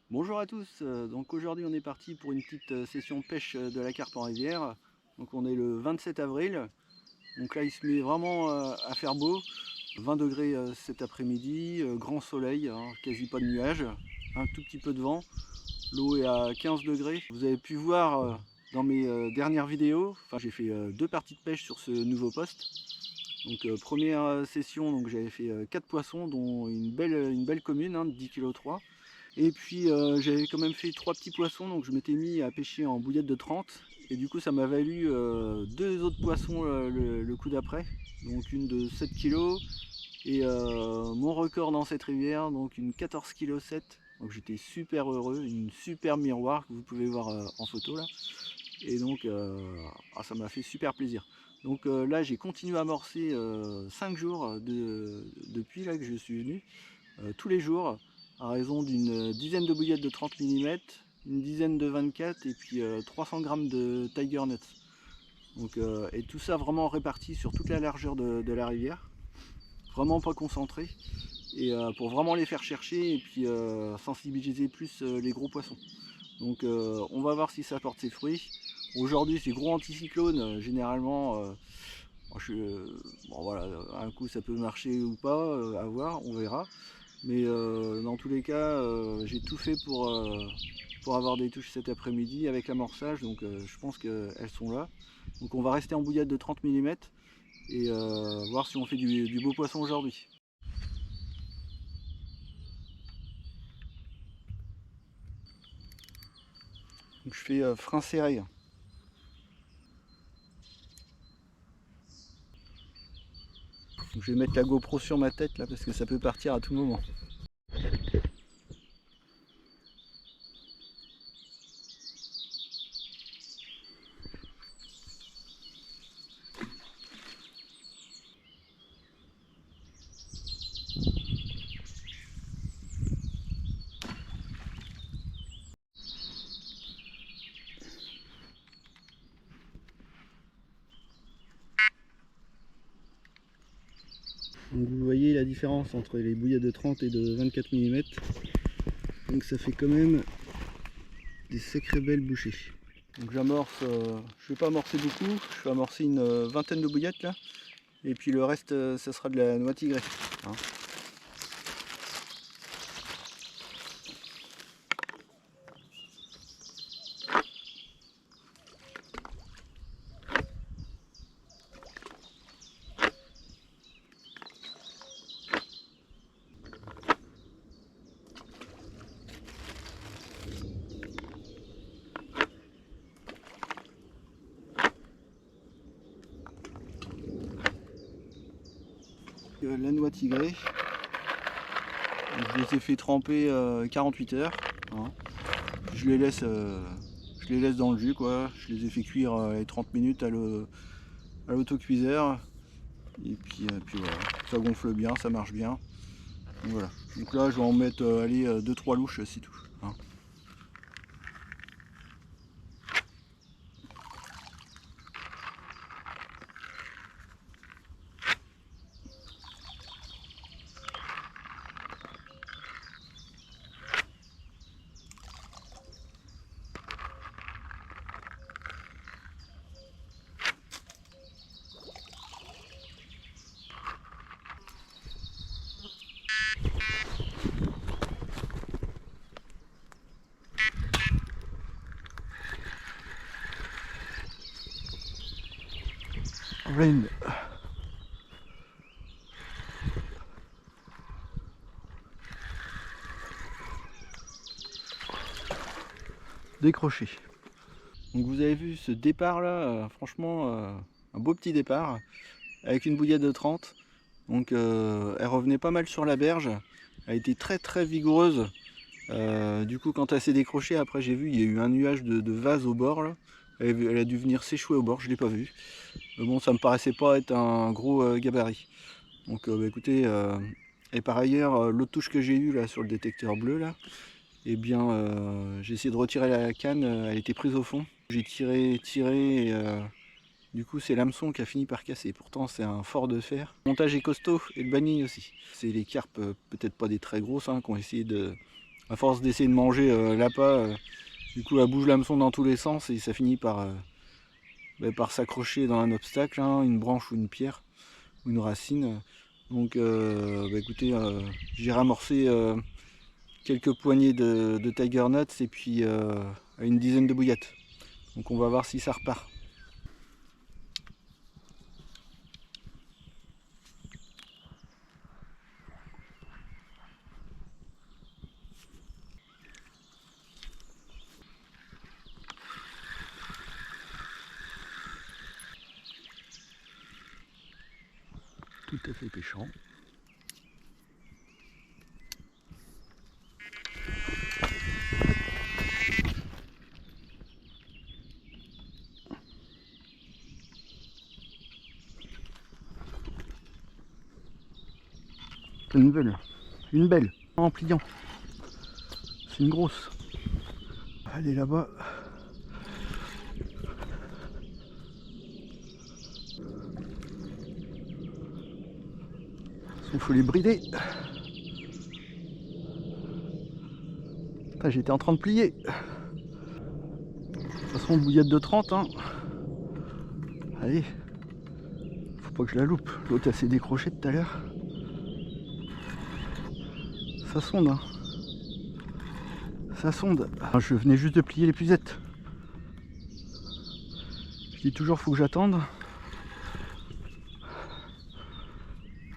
Bonjour à tous, donc aujourd'hui on est parti pour une petite session pêche de la carpe en rivière. Donc on est le 27 avril, donc là il se met vraiment à faire beau, 20 degrés cet après-midi, grand soleil, hein, quasi pas de nuages, un tout petit peu de vent, l'eau est à 15 degrés. Vous avez pu voir dans mes dernières vidéos, enfin j'ai fait deux parties de pêche sur ce nouveau poste. Donc première session, donc j'avais fait 4 poissons dont une belle commune hein, de 10,3 kg. Et puis j'avais quand même fait 3 petits poissons, donc je m'étais mis à pêcher en bouillette de 30. Et du coup ça m'a valu deux autres poissons le coup d'après. Donc une de 7 kg et mon record dans cette rivière, donc une 14,7 kg. Donc j'étais super heureux, une super miroir que vous pouvez voir en photo là. Et donc ça m'a fait super plaisir. Donc là j'ai continué à amorcer 5 jours depuis là que je suis venu, tous les jours, à raison d'une dizaine de bouillettes de 30 mm, une dizaine de 24 et puis 300 grammes de Tiger Nuts. Donc, et tout ça vraiment réparti sur toute la largeur de la rivière, vraiment pas concentré, et pour vraiment les faire chercher et puis sensibiliser plus les gros poissons. Donc on va voir si ça porte ses fruits. Aujourd'hui c'est gros anticyclone, généralement bon, voilà, un coup ça peut marcher ou pas, à voir, on verra. Mais dans tous les cas, j'ai tout fait pour avoir des touches cet après-midi avec l'amorçage, donc je pense qu'elles sont là. Donc on va rester en bouillette de 30 mm et voir si on fait du beau poisson aujourd'hui. Donc je fais frein serré. Donc je vais mettre la GoPro sur ma tête là parce que ça peut partir à tout moment. Donc vous voyez la différence entre les bouillettes de 30 et de 24 mm. Donc ça fait quand même des sacrées belles bouchées. Donc j'amorce, je vais pas amorcer beaucoup, je vais amorcer une vingtaine de bouillettes là. Et puis le reste, ça sera de la noix tigrée. Hein. La noix tigrée, je les ai fait tremper 48 heures. Hein. Je les laisse dans le jus quoi. Je les ai fait cuire 30 minutes à l'autocuiseur. Et puis voilà, ça gonfle bien, ça marche bien. Donc, voilà. Donc là je vais en mettre 2-3 louches, c'est tout. Hein. Rain. Décroché. Donc vous avez vu ce départ là, franchement un beau petit départ avec une bouillette de 30. Donc elle revenait pas mal sur la berge, elle a été très vigoureuse. Du coup quand elle s'est décrochée, après j'ai vu il y a eu un nuage de vase au bord là. Elle a dû venir s'échouer au bord, je l'ai pas vu. Mais bon, ça me paraissait pas être un gros gabarit. Donc bah, écoutez, et par ailleurs l'autre touche que j'ai eue là sur le détecteur bleu là, eh bien j'ai essayé de retirer la canne, elle était prise au fond. J'ai tiré et du coup c'est l'hameçon qui a fini par casser. Pourtant c'est un fort de fer. Le montage est costaud et le banning aussi. C'est les carpes, peut-être pas des très grosses, hein, qui ont essayé à force d'essayer de manger l'appât, du coup elle bouge l'hameçon dans tous les sens et ça finit par s'accrocher dans un obstacle, hein, une branche ou une pierre ou une racine. Donc écoutez, j'ai ramorcé quelques poignées de tiger nuts et puis une dizaine de bouillettes. Donc on va voir si ça repart. Tout à fait pêchant. Une belle, en pliant. C'est une grosse. Elle est là-bas. Il faut les brider. J'étais en train de plier. De toute façon, bouillette de 30. Hein. Allez. Faut pas que je la loupe. L'autre, elle s'est décrochée tout à l'heure. Ça sonde. Hein. Ça sonde. Je venais juste de plier les pucettes. Je dis toujours, faut que j'attende.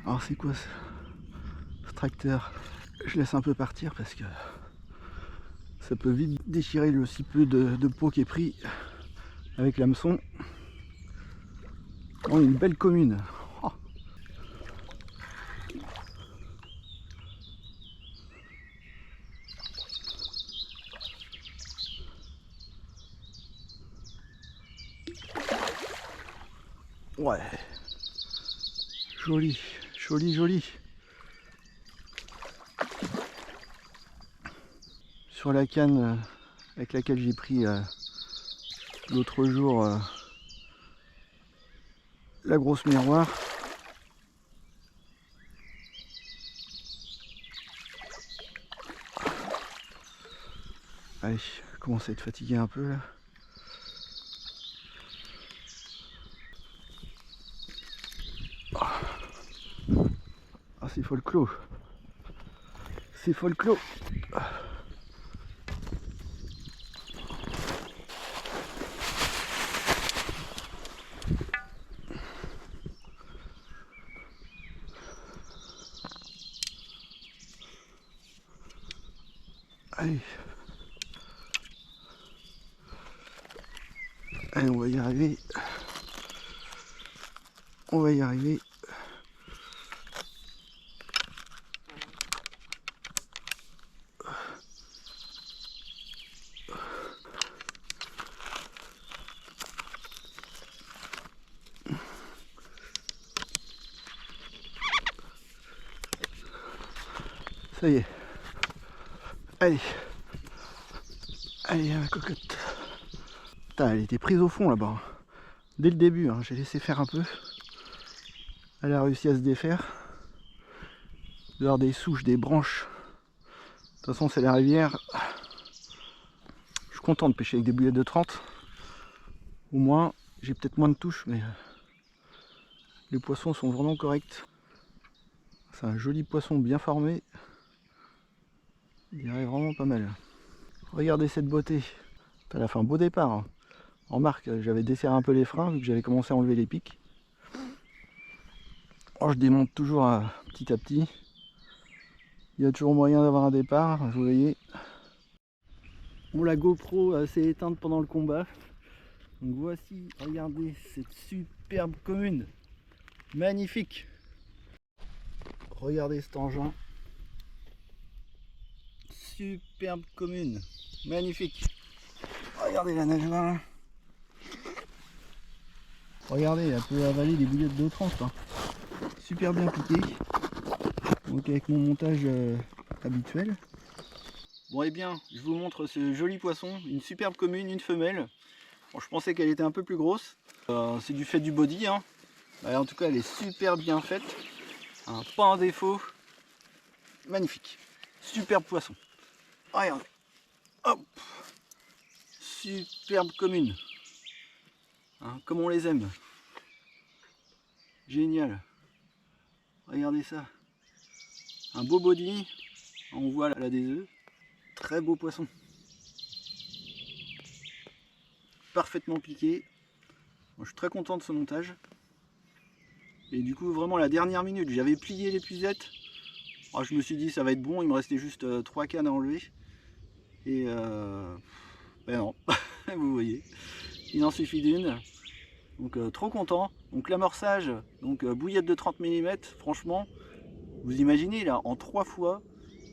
Alors, c'est quoi ce tracteur? Je laisse un peu partir parce que ça peut vite déchirer le si peu de peau qui est pris avec l'hameçon. Oh, une belle commune. Oh. Ouais. Joli, joli, joli. Sur la canne avec laquelle j'ai pris l'autre jour la grosse miroir. Allez, je commence à être fatigué un peu là. Ah, c'est folklore. C'est folklore. Allez. Allez, on va y arriver. On va y arriver. Ça y est. Allez. Allez, la cocotte. Putain, elle était prise au fond là-bas. Dès le début, hein, j'ai laissé faire un peu. Elle a réussi à se défaire. Dehors des souches, des branches. De toute façon, c'est la rivière. Je suis content de pêcher avec des bouillettes de 30. Au moins, j'ai peut-être moins de touches, mais les poissons sont vraiment corrects. C'est un joli poisson bien formé. Il dirait vraiment pas mal. Regardez cette beauté. Elle a fait un beau départ. Hein. En marque, j'avais desserré un peu les freins vu que j'avais commencé à enlever les pics. Alors, je démonte toujours petit à petit. Il y a toujours moyen d'avoir un départ, vous voyez. Bon, la GoPro s'est éteinte pendant le combat. Donc voici, regardez cette superbe commune. Magnifique. Regardez cet engin. Superbe commune. Magnifique. Regardez la nage là. Regardez, elle peut avaler des bouillettes de 30. Hein. Super bien piqué. Donc avec mon montage habituel. Bon et bien, je vous montre ce joli poisson. Une superbe commune, une femelle. Bon, je pensais qu'elle était un peu plus grosse. C'est du fait du body. Hein. En tout cas, elle est super bien faite. Pas un défaut. Magnifique. Superbe poisson. Regardez, hop, superbe commune, hein, comme on les aime. Génial. Regardez ça. Un beau body. On voit là des œufs. Très beau poisson. Parfaitement piqué. Moi, je suis très content de ce montage. Et du coup, vraiment la dernière minute, j'avais plié l'épuisette. Alors, je me suis dit ça va être bon. Il me restait juste 3 cannes à enlever. Et ben non, vous voyez. Il en suffit d'une. Donc trop content. Donc l'amorçage, donc bouillette de 30 mm, franchement, vous imaginez là, en 3 fois,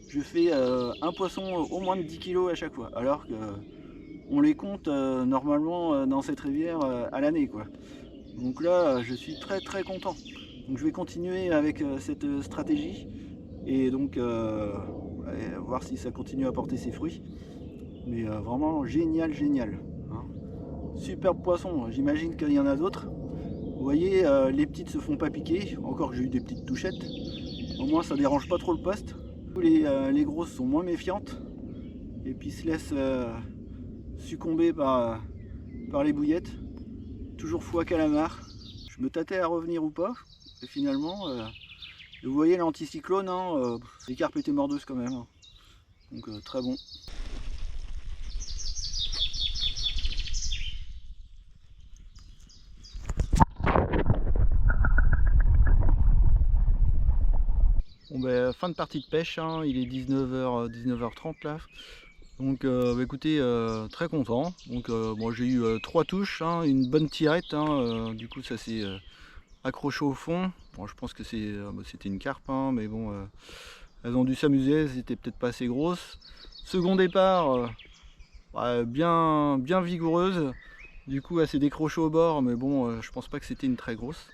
je fais un poisson au moins de 10 kg à chaque fois. Alors qu'on les compte normalement dans cette rivière à l'année, quoi. Donc là, je suis très content. Donc je vais continuer avec cette stratégie et donc voir si ça continue à porter ses fruits. Mais vraiment génial, hein. Superbe poisson, j'imagine qu'il y en a d'autres. Vous voyez, les petites se font pas piquer, encore que j'ai eu des petites touchettes. Au moins ça dérange pas trop le poste. Les grosses sont moins méfiantes et puis se laissent succomber par les bouillettes. Toujours foie calamar. Je me tâtais à revenir ou pas, et finalement, vous voyez l'anticyclone, hein, les carpes étaient mordeuses quand même. Hein. Donc très bon. Bon ben, fin de partie de pêche, hein, il est 19h, 19h30 là. Donc bah, écoutez, très content. Donc bon, j'ai eu 3 touches, hein, une bonne tirette, hein, du coup ça s'est accroché au fond. Bon, je pense que c'était une carpe, hein, mais bon, elles ont dû s'amuser, elles étaient peut-être pas assez grosses. Second départ, bien vigoureuse. Du coup elle s'est décrochée au bord, mais bon, je pense pas que c'était une très grosse.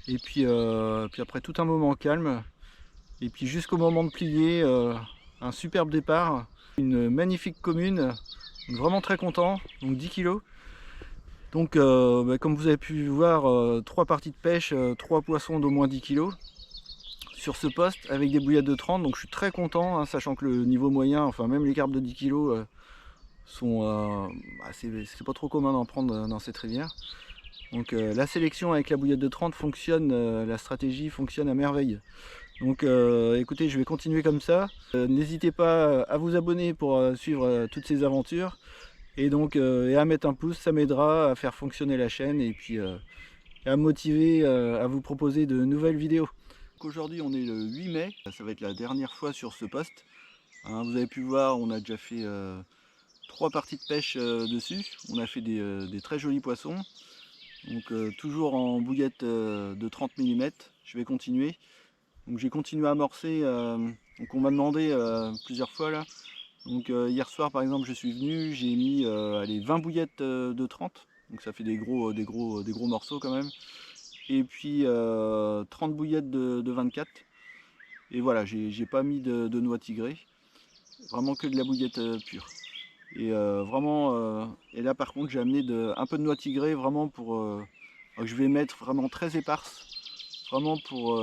Et puis après tout un moment calme. Et puis jusqu'au moment de plier, un superbe départ, une magnifique commune, vraiment très content, donc 10 kg. Donc comme vous avez pu voir, 3 parties de pêche, 3 poissons d'au moins 10 kg sur ce poste avec des bouillettes de 30, donc je suis très content, hein, sachant que le niveau moyen, enfin même les carpes de 10 kg sont, c'est pas trop commun d'en prendre dans cette rivière. Donc la sélection avec la bouillette de 30 fonctionne, la stratégie fonctionne à merveille. Donc écoutez, je vais continuer comme ça. N'hésitez pas à vous abonner pour suivre toutes ces aventures. Et donc et à mettre un pouce, ça m'aidera à faire fonctionner la chaîne et puis à me motiver à vous proposer de nouvelles vidéos. Aujourd'hui on est le 8 mai, ça va être la dernière fois sur ce poste. Hein, vous avez pu voir, on a déjà fait 3 parties de pêche dessus. On a fait des très jolis poissons. Donc toujours en bouillette de 30 mm. Je vais continuer. Donc j'ai continué à amorcer, donc on m'a demandé plusieurs fois là. Donc hier soir par exemple je suis venu, j'ai mis allez, 20 bouillettes de 30, donc ça fait des gros morceaux quand même. Et puis 30 bouillettes de 24. Et voilà, j'ai pas mis de noix tigrée, vraiment que de la bouillette pure. Et vraiment, et là par contre j'ai amené un peu de noix tigrée vraiment pour que je vais mettre vraiment très éparse, vraiment pour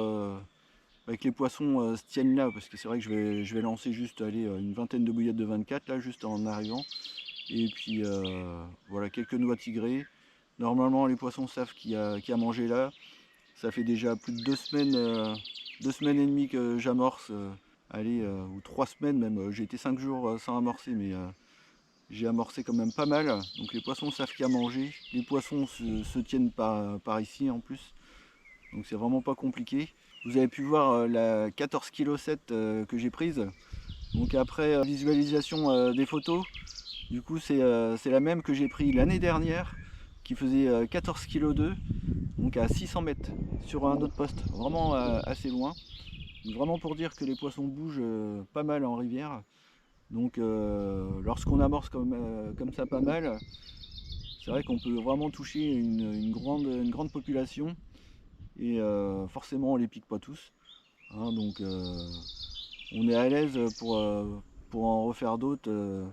que les poissons se tiennent là, parce que c'est vrai que je vais lancer juste allez, une vingtaine de bouillettes de 24 là juste en arrivant. Et puis voilà, quelques noix tigrées. Normalement les poissons savent qu'il y a mangé là. Ça fait déjà plus de 2 semaines, 2 semaines et demie que j'amorce, allez, ou 3 semaines même. J'ai été 5 jours sans amorcer, mais j'ai amorcé quand même pas mal. Donc les poissons savent qu'il y a mangé. Les poissons se tiennent par ici en plus. Donc c'est vraiment pas compliqué. Vous avez pu voir la 14,7 kg que j'ai prise. Donc après visualisation des photos, du coup c'est la même que j'ai pris l'année dernière, qui faisait 14,2 kg, donc à 600 mètres sur un autre poste, vraiment assez loin. Donc vraiment pour dire que les poissons bougent pas mal en rivière. Donc lorsqu'on amorce comme ça pas mal, c'est vrai qu'on peut vraiment toucher une grande population. Et forcément on les pique pas tous, hein, donc on est à l'aise pour en refaire d'autres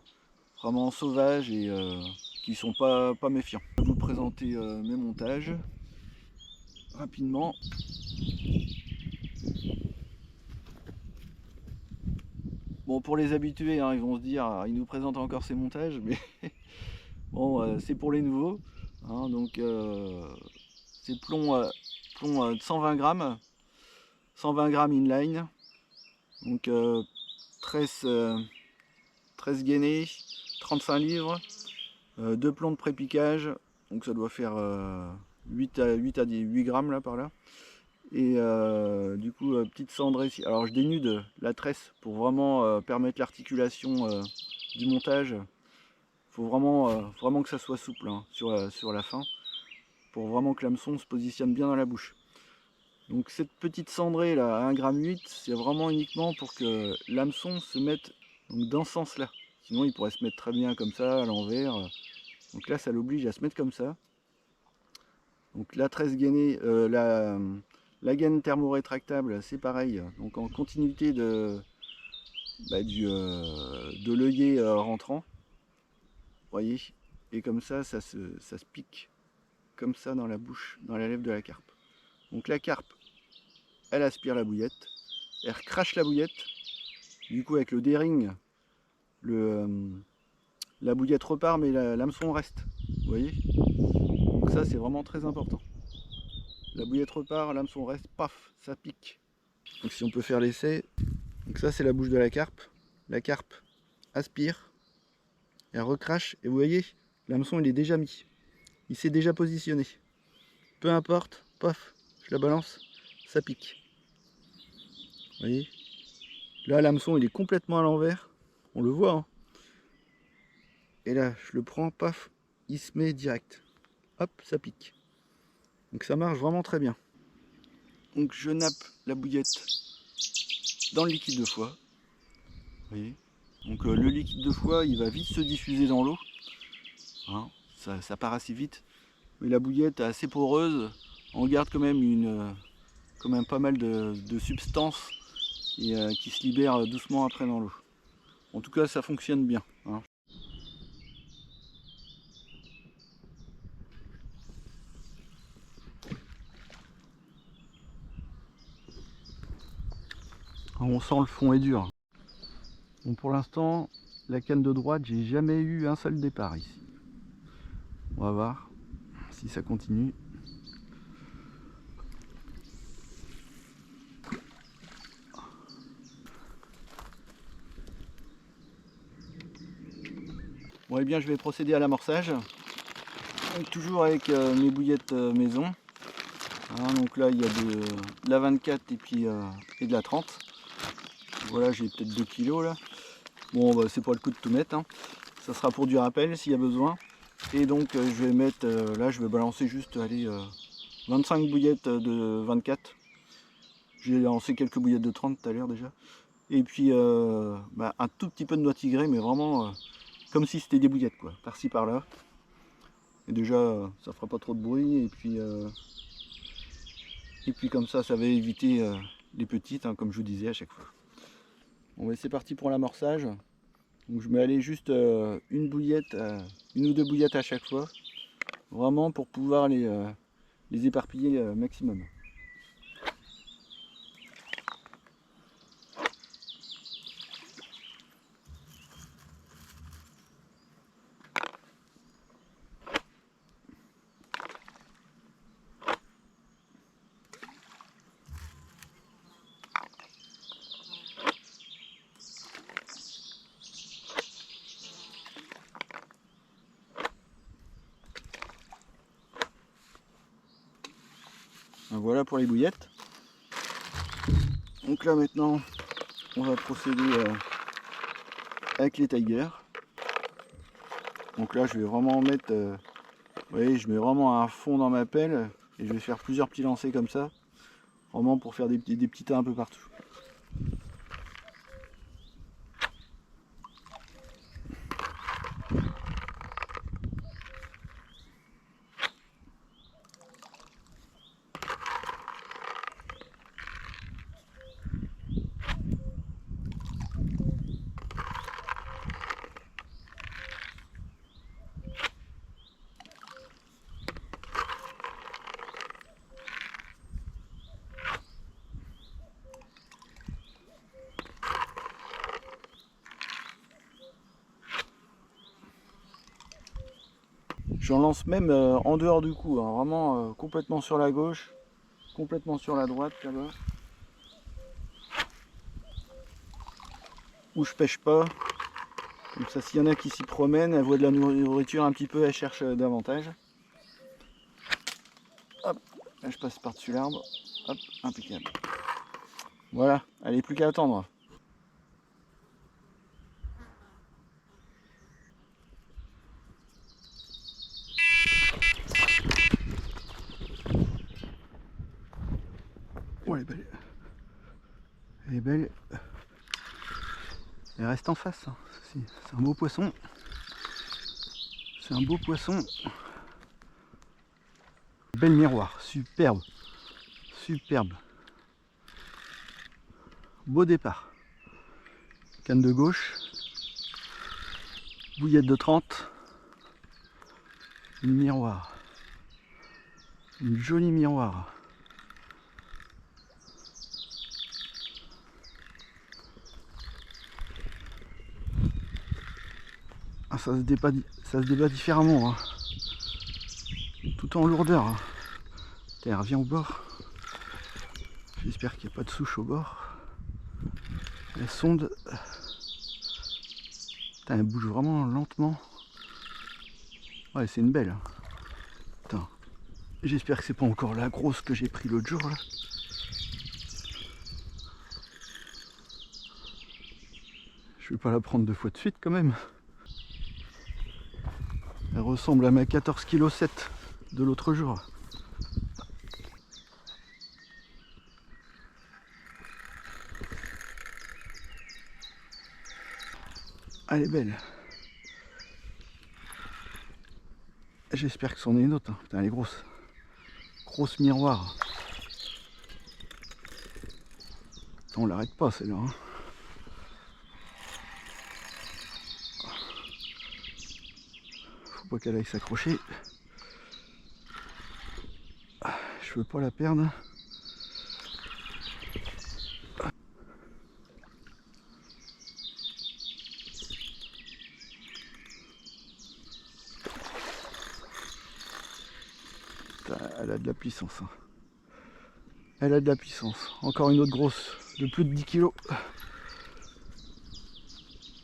vraiment sauvages et qui sont pas méfiants. Je vais vous présenter mes montages rapidement. Bon, pour les habitués, hein, ils vont se dire, il nous présente encore ses montages, mais bon, c'est pour les nouveaux. Hein, donc c'est plomb de 120 grammes, 120 grammes inline, donc 13 gainés, 35 livres, 2 plombs de pré-piquage, donc ça doit faire 8 à 8 grammes là par là. Et du coup, petite cendrée ici. Alors je dénude la tresse pour vraiment permettre l'articulation du montage. Il faut vraiment que ça soit souple, hein, sur la fin, pour vraiment que l'hameçon se positionne bien dans la bouche. Donc cette petite cendrée là à 1,8 g, c'est vraiment uniquement pour que l'hameçon se mette donc, dans ce sens là. Sinon il pourrait se mettre très bien comme ça, à l'envers. Donc là ça l'oblige à se mettre comme ça. Donc la tresse gainée, la gaine thermorétractable, c'est pareil, donc en continuité de l'œillet rentrant, vous voyez, et comme ça se pique comme ça dans la bouche, dans la lèvre de la carpe. Donc la carpe, elle aspire la bouillette, elle recrache la bouillette, du coup avec le D-ring, la bouillette repart mais l'hameçon reste, vous voyez. Donc ça c'est vraiment très important. La bouillette repart, l'hameçon reste, paf, ça pique. Donc si on peut faire l'essai, donc ça c'est la bouche de la carpe. La carpe aspire, elle recrache, et vous voyez, l'hameçon il est déjà mis. Il s'est déjà positionné. Peu importe, paf, je la balance, ça pique. Vous voyez. Là l'hameçon il est complètement à l'envers, on le voit. Hein. Et là je le prends, paf, il se met direct. Hop, ça pique. Donc ça marche vraiment très bien. Donc je nappe la bouillette dans le liquide de foie. Vous voyez. Donc le liquide de foie il va vite se diffuser dans l'eau. Hein, ça part assez vite. Mais la bouillette est assez poreuse. On garde quand même pas mal de substances et qui se libèrent doucement après dans l'eau. En tout cas ça fonctionne bien. Hein. On sent le fond est dur. Bon, pour l'instant, la canne de droite, j'ai jamais eu un seul départ ici. On va voir si ça continue. Bon, et bien, je vais procéder à l'amorçage. Toujours avec mes bouillettes maison. Hein, donc là, il y a de la 24 et puis et de la 30. Voilà, j'ai peut-être 2 kilos là. Bon, bah, c'est pas le coup de tout mettre. Hein. Ça sera pour du rappel s'il y a besoin. Et donc, je vais mettre, là, je vais balancer juste, allez, 25 bouillettes de 24. J'ai lancé quelques bouillettes de 30 tout à l'heure déjà. Et puis, un tout petit peu de noix tigrée, mais vraiment comme si c'était des bouillettes, quoi, par-ci par-là. Et déjà, ça fera pas trop de bruit. Et puis comme ça va éviter les petites, hein, comme je vous disais à chaque fois. Bon, c'est parti pour l'amorçage. Donc je mets aller juste une ou deux bouillettes à chaque fois, vraiment pour pouvoir les éparpiller maximum. Voilà pour les bouillettes. Donc là maintenant on va procéder avec les tigers. Donc là je vais vraiment mettre, vous voyez, je mets vraiment un fond dans ma pelle et je vais faire plusieurs petits lancers comme ça, vraiment pour faire des petits tas un peu partout. J'en lance même en dehors du coup, hein, vraiment complètement sur la gauche, complètement sur la droite là-bas. Où je pêche pas. Comme ça, s'il y en a qui s'y promènent, elles voient de la nourriture un petit peu, elles cherchent davantage. Hop, là je passe par-dessus l'arbre. Hop, impeccable. Voilà, elle n'est plus qu'à attendre. Oh, elle est belle. Elle est belle. Elle reste en face. C'est un beau poisson. C'est un beau poisson. Belle miroir, superbe. Superbe. Beau départ. Canne de gauche. Bouillette de 30. Une miroir. Une jolie miroir. Ah, ça se débat différemment. Hein. Tout en lourdeur. Hein. Elle revient au bord. J'espère qu'il n'y a pas de souche au bord. La sonde. Putain, elle bouge vraiment lentement. Ouais, c'est une belle. Putain. J'espère que c'est pas encore la grosse que j'ai pris l'autre jour là. Je vais pas la prendre 2 fois de suite quand même. Elle ressemble à ma 14,7 kg de l'autre jour. Elle est belle. J'espère que c'en est une autre. Hein. Putain, elle est grosse. Grosse miroir. Putain, on l'arrête pas celle-là. Hein. Faut pas qu'elle aille s'accrocher. Je veux pas la perdre. Elle a de la puissance. Hein. Elle a de la puissance. Encore une autre grosse de plus de 10 kg.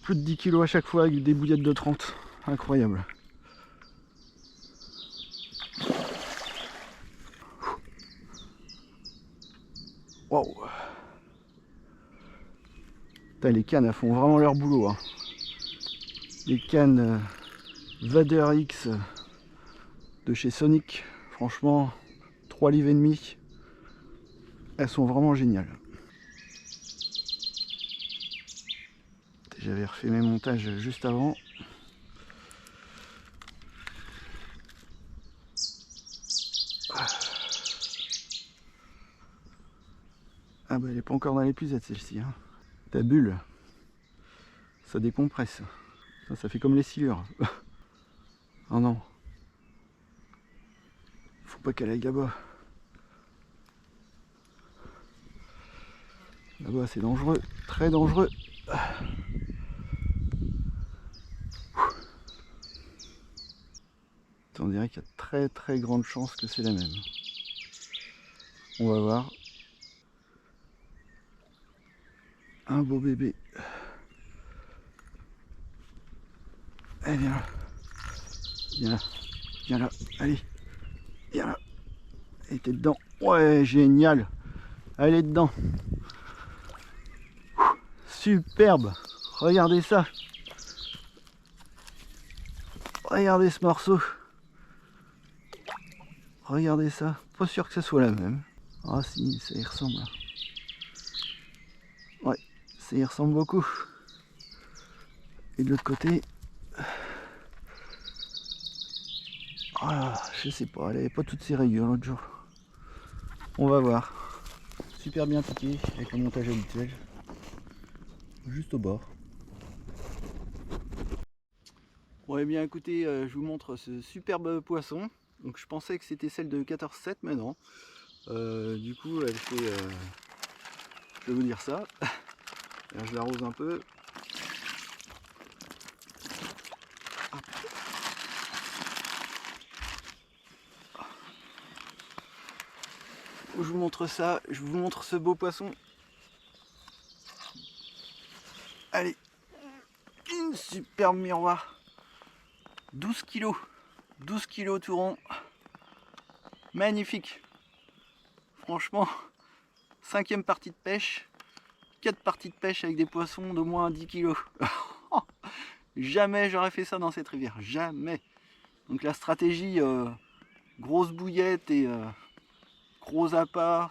Plus de 10 kg à chaque fois avec des bouillettes de 30. Incroyable. Waouh. Les cannes elles font vraiment leur boulot. Hein. Les cannes Vader X de chez Sonic. Franchement, 3 livres et demi. Elles sont vraiment géniales. J'avais refait mes montages juste avant. Ah bah elle n'est pas encore dans l'épuisette celle-ci. Hein. Ta bulle, ça décompresse. Ça fait comme les silures. Oh non. Faut pas qu'elle aille là-bas. Là-bas c'est dangereux, très dangereux. On dirait qu'il y a très grande chance que c'est la même. On va voir. Un beau bébé. Allez, viens là. Viens là. Viens là. Allez. Viens là. Elle était dedans. Ouais, génial. Elle est dedans. Superbe. Regardez ça. Regardez ce morceau. Regardez ça. Pas sûr que ce soit la même. Ah si, ça y ressemble. Ouais, ça y ressemble beaucoup. Et de l'autre côté... Ah, je sais pas, elle avait pas toutes ses rayures l'autre jour. On va voir. Super bien piqué avec un montage habituel. Juste au bord. Bon et bien écoutez, je vous montre ce superbe poisson. Donc je pensais que c'était celle de 14,7 mais non. Du coup elle fait... je vais vous dire ça. Là, je l'arrose un peu. je vous montre ça, je vous montre ce beau poisson. Allez, une superbe miroir. 12 kilos. 12 kilos tout rond. Magnifique. Franchement, 5e partie de pêche. 4 parties de pêche avec des poissons d'au moins 10 kilos. Jamais j'aurais fait ça dans cette rivière. Jamais. Donc la stratégie grosse bouillette et gros appât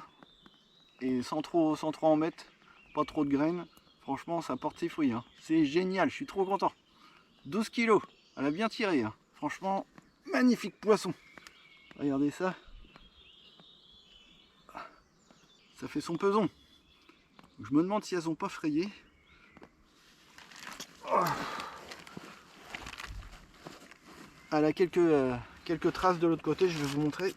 et sans trop en mettre, pas trop de graines. Franchement, ça porte ses fruits. Hein. C'est génial, je suis trop content. 12 kilos, elle a bien tiré. Hein. Franchement, magnifique poisson. Regardez ça. Ça fait son peson. Je me demande si elles n'ont pas frayé. Elle a quelques traces de l'autre côté, je vais vous montrer.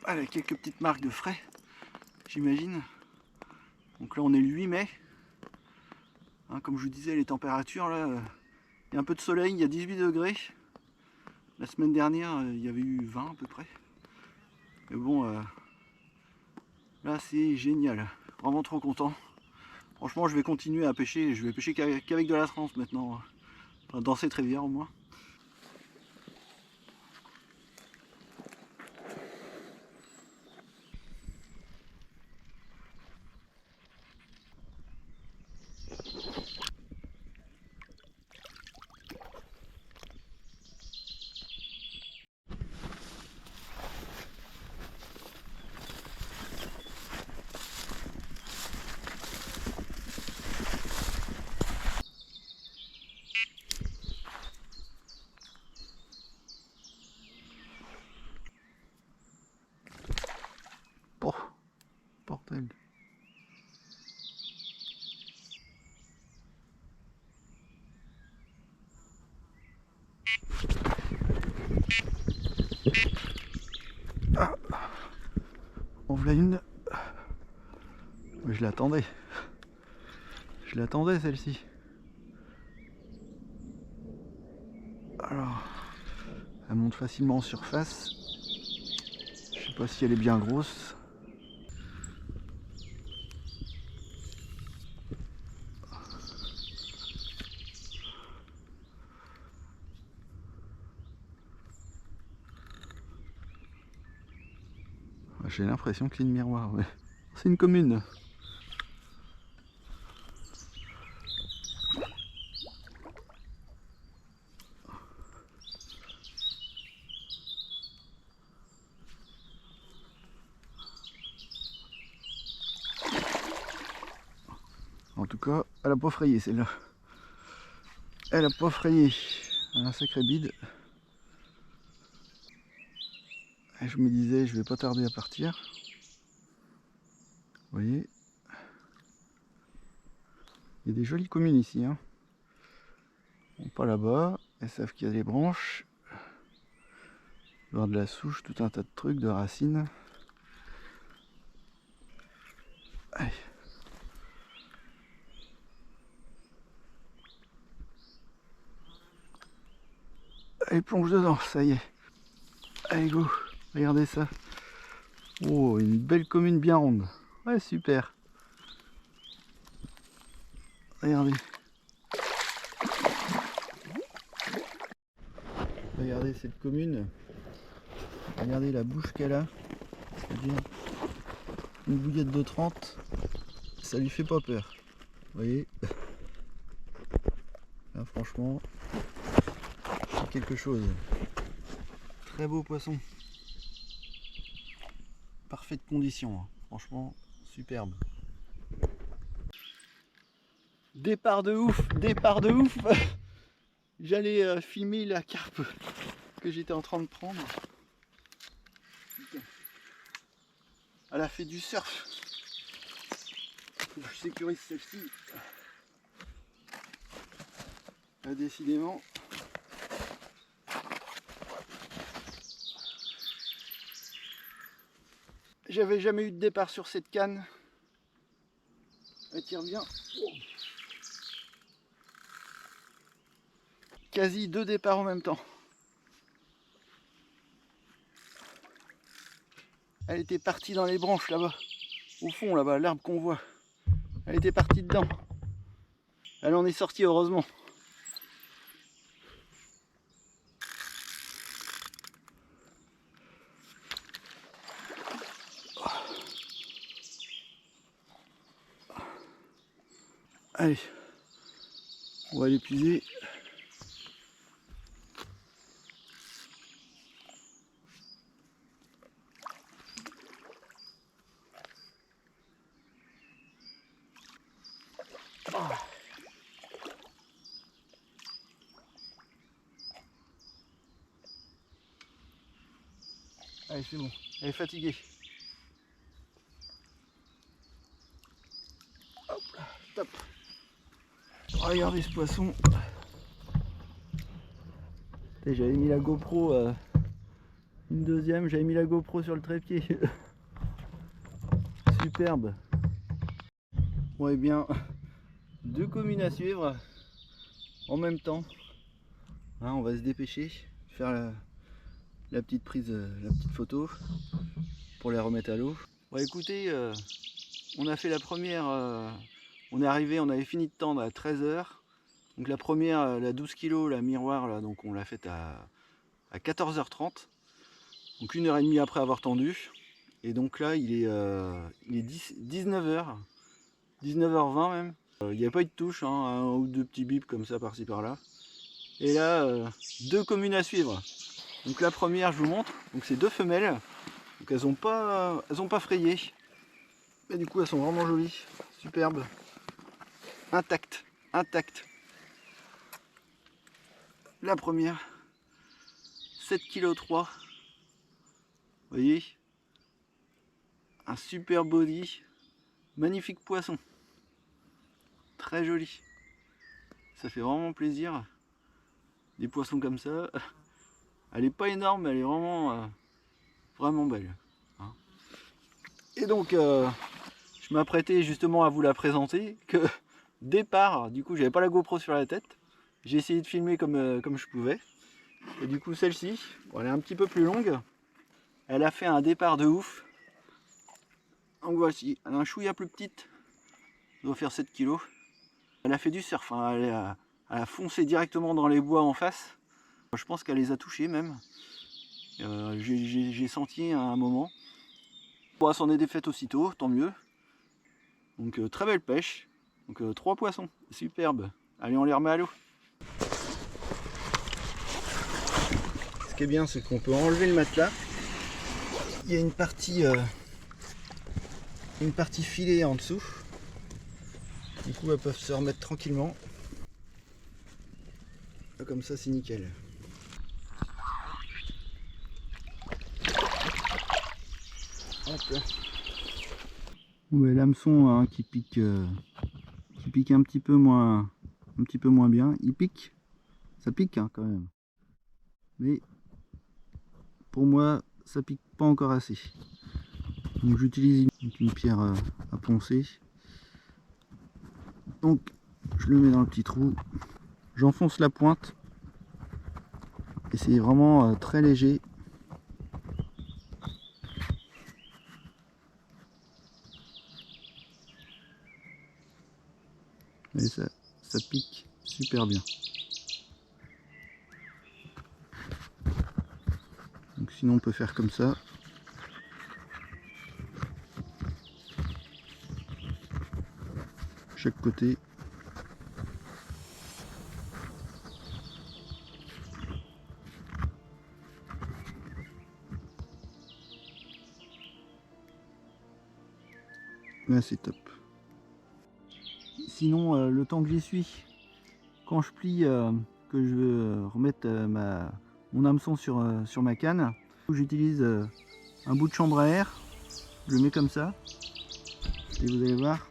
Elle a quelques petites marques de frais, j'imagine. Donc là on est le 8 mai. Hein, comme je vous disais, les températures, là, il y a un peu de soleil, il y a 18 degrés. La semaine dernière, il y avait eu 20 à peu près. Mais bon, là c'est génial. Vraiment trop content. Franchement, je vais continuer à pêcher. Je vais pêcher qu'avec de la trance maintenant. Enfin, dans cette rivière au moins. Oh, bordel. Ah, en voilà une. Mais je l'attendais. Je l'attendais celle-ci. Alors, elle monte facilement en surface. Je sais pas si elle est bien grosse. J'ai l'impression que c'est une miroir. Ouais. C'est une commune. En tout cas, elle a pas frayé celle-là. Elle a pas frayé. Elle a un sacré bide. Et je me disais, je vais pas tarder à partir. Vous voyez, il y a des jolies communes ici. Hein. Bon, pas là-bas. Elles savent qu'il y a des branches. Il y avoir de la souche, tout un tas de trucs, de racines. Allez. Allez, plonge dedans, ça y est. Allez, go. Regardez ça. Oh, une belle commune bien ronde. Ouais, super. Regardez. Regardez cette commune. Regardez la bouche qu'elle a. C'est-à-dire une bouillette de 30. Ça lui fait pas peur. Vous voyez. Là, franchement, c'est quelque chose. Très beau poisson. Parfaite condition. Hein. Franchement, superbe. Départ de ouf, départ de ouf. J'allais filmer la carpe que j'étais en train de prendre. Elle a fait du surf. Je sécurise celle-ci. Décidément. J'avais jamais eu de départ sur cette canne. Elle tire bien. Quasi 2 départs en même temps. Elle était partie dans les branches là-bas. Au fond là-bas, l'arbre qu'on voit. Elle était partie dedans. Elle en est sortie heureusement. Allez, on va l'épuiser. Allez, c'est bon, elle est fatiguée. Hop là, top. Regardez ce poisson. J'avais mis la GoPro, une deuxième, j'avais mis la GoPro sur le trépied. Superbe. Bon et bien, 2 communes à suivre en même temps. Hein, on va se dépêcher, faire la petite prise, la petite photo pour les remettre à l'eau. Bon écoutez, on a fait la première, on est arrivé, on avait fini de tendre à 13 h. Donc la première, la 12 kg, la miroir, là, donc on l'a faite à 14h30. Donc 1h30 après avoir tendu. Et donc là il est 19h, 19h20 même. Il n'y a pas eu de touche, hein, 1 ou 2 petits bips comme ça par-ci par-là. Et là, 2 communes à suivre. Donc la première, je vous montre, donc c'est 2 femelles. Donc elles n'ont pas frayé. Mais du coup elles sont vraiment jolies, superbes. Intactes, intactes. La première, 7,3 kg. Vous voyez, un super body, magnifique poisson, très joli. Ça fait vraiment plaisir. Des poissons comme ça. Elle est pas énorme, mais elle est vraiment, vraiment belle. Hein. Et donc, je m'apprêtais justement à vous la présenter. Que départ, du coup, j'avais pas la GoPro sur la tête. J'ai essayé de filmer comme je pouvais. Et du coup, celle-ci, bon, elle est un petit peu plus longue. Elle a fait un départ de ouf. Donc voici, elle a un chouïa plus petite. Elle doit faire 7 kg. Elle a fait du surf, hein. Elle a foncé directement dans les bois en face. Je pense qu'elle les a touchés même. J'ai senti à un moment. Bon, elle s'en est défaite aussitôt, tant mieux. Donc très belle pêche. Donc 3 poissons, superbe. Allez, on les remet à l'eau. Ce qui est bien, c'est qu'on peut enlever le matelas. Il y a une partie filée en dessous. Du coup, elles peuvent se remettre tranquillement. Comme ça, c'est nickel. Hop là. Ouais, l'hameçon hein, qui pique un petit peu moins bien. Il pique, ça pique hein, quand même. Mais pour moi, ça pique pas encore assez. Donc j'utilise une pierre à poncer. Donc je le mets dans le petit trou, j'enfonce la pointe et c'est vraiment très léger. Et ça pique super bien. Donc sinon on peut faire comme ça. Chaque côté. Là c'est top. Sinon le temps que j'y suis, quand je plie, que je veux remettre mon hameçon sur ma canne, j'utilise un bout de chambre à air, je le mets comme ça, et vous allez voir,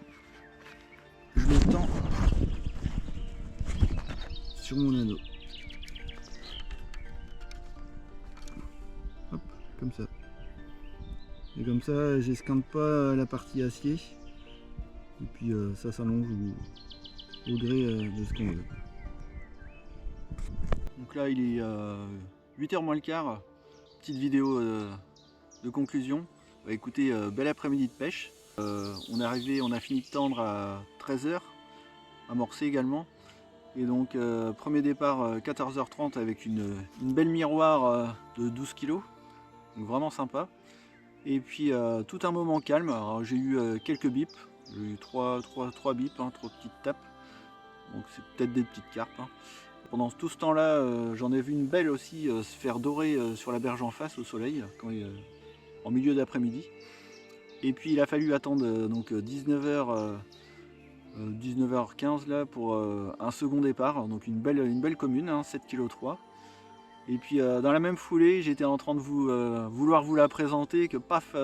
je le tends sur mon anneau. Hop, comme ça. Et comme ça, j'esquinte pas la partie acier. Et puis ça s'allonge au gré de ce qu'on veut. Donc là, il est 8h moins le quart. Petite vidéo de conclusion. Bah, écoutez, bel après-midi de pêche. On a fini de tendre à 13 h, amorcé également. Et donc premier départ 14 h 30 avec une belle miroir de 12 kg, donc vraiment sympa. Et puis tout un moment calme. Alors j'ai eu quelques bips, j'ai eu trois bips, 3 petites tapes. Donc c'est peut-être des petites carpes, hein. Pendant tout ce temps-là, j'en ai vu une belle aussi se faire dorer sur la berge en face au soleil, en milieu d'après-midi. Et puis il a fallu attendre donc 19h15 là pour un second départ, donc une belle commune, hein, 7,3 kg. Et puis dans la même foulée, j'étais en train de vouloir vous la présenter, que paf,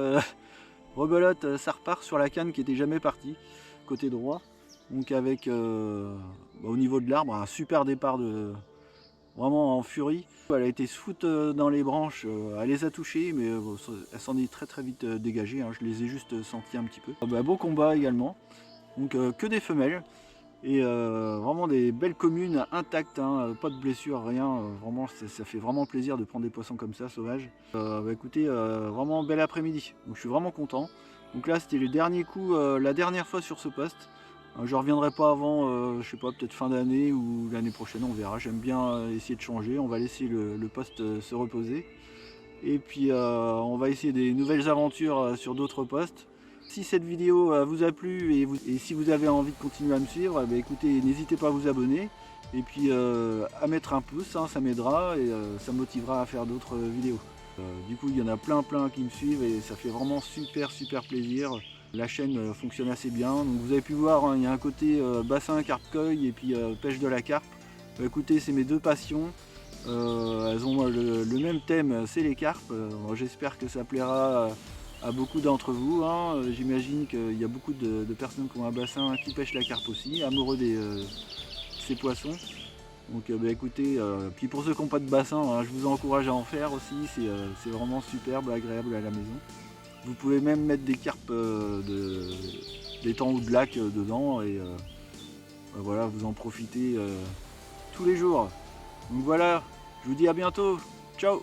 rebelote, ça repart sur la canne qui était jamais partie, côté droit. Donc avec au niveau de l'arbre, un super départ vraiment en furie. Elle a été se foutre dans les branches, elle les a touchées, mais elle s'en est très vite dégagée, hein. Je les ai juste sentis un petit peu. Beau combat également, donc que des femelles. Et vraiment des belles communes intactes, hein, pas de blessures, rien. Vraiment, ça fait vraiment plaisir de prendre des poissons comme ça, sauvages. Écoutez, vraiment bel après-midi. Donc je suis vraiment content. Donc là, c'était le dernier coup, la dernière fois sur ce poste. Je reviendrai pas avant, je sais pas, peut-être fin d'année ou l'année prochaine, on verra. J'aime bien essayer de changer. On va laisser le poste se reposer. Et puis on va essayer des nouvelles aventures sur d'autres postes. Si cette vidéo vous a plu et si vous avez envie de continuer à me suivre, écoutez, n'hésitez pas à vous abonner et puis à mettre un pouce, hein, ça m'aidera et ça me motivera à faire d'autres vidéos. Du coup, il y en a plein qui me suivent et ça fait vraiment super plaisir. La chaîne fonctionne assez bien. Donc vous avez pu voir, hein, il y a un côté bassin, carpe-koi et puis pêche de la carpe. Écoutez, c'est mes deux passions. Elles ont le même thème, c'est les carpes. J'espère que ça plaira à beaucoup d'entre vous, hein. J'imagine qu'il y a beaucoup de personnes qui ont un bassin qui pêchent la carpe aussi, amoureux de ces poissons. Donc écoutez, puis pour ceux qui n'ont pas de bassin, hein, je vous encourage à en faire aussi, c'est vraiment superbe, agréable à la maison. Vous pouvez même mettre des carpes d'étang ou de lac dedans et voilà, vous en profitez tous les jours. Donc voilà, je vous dis à bientôt, ciao!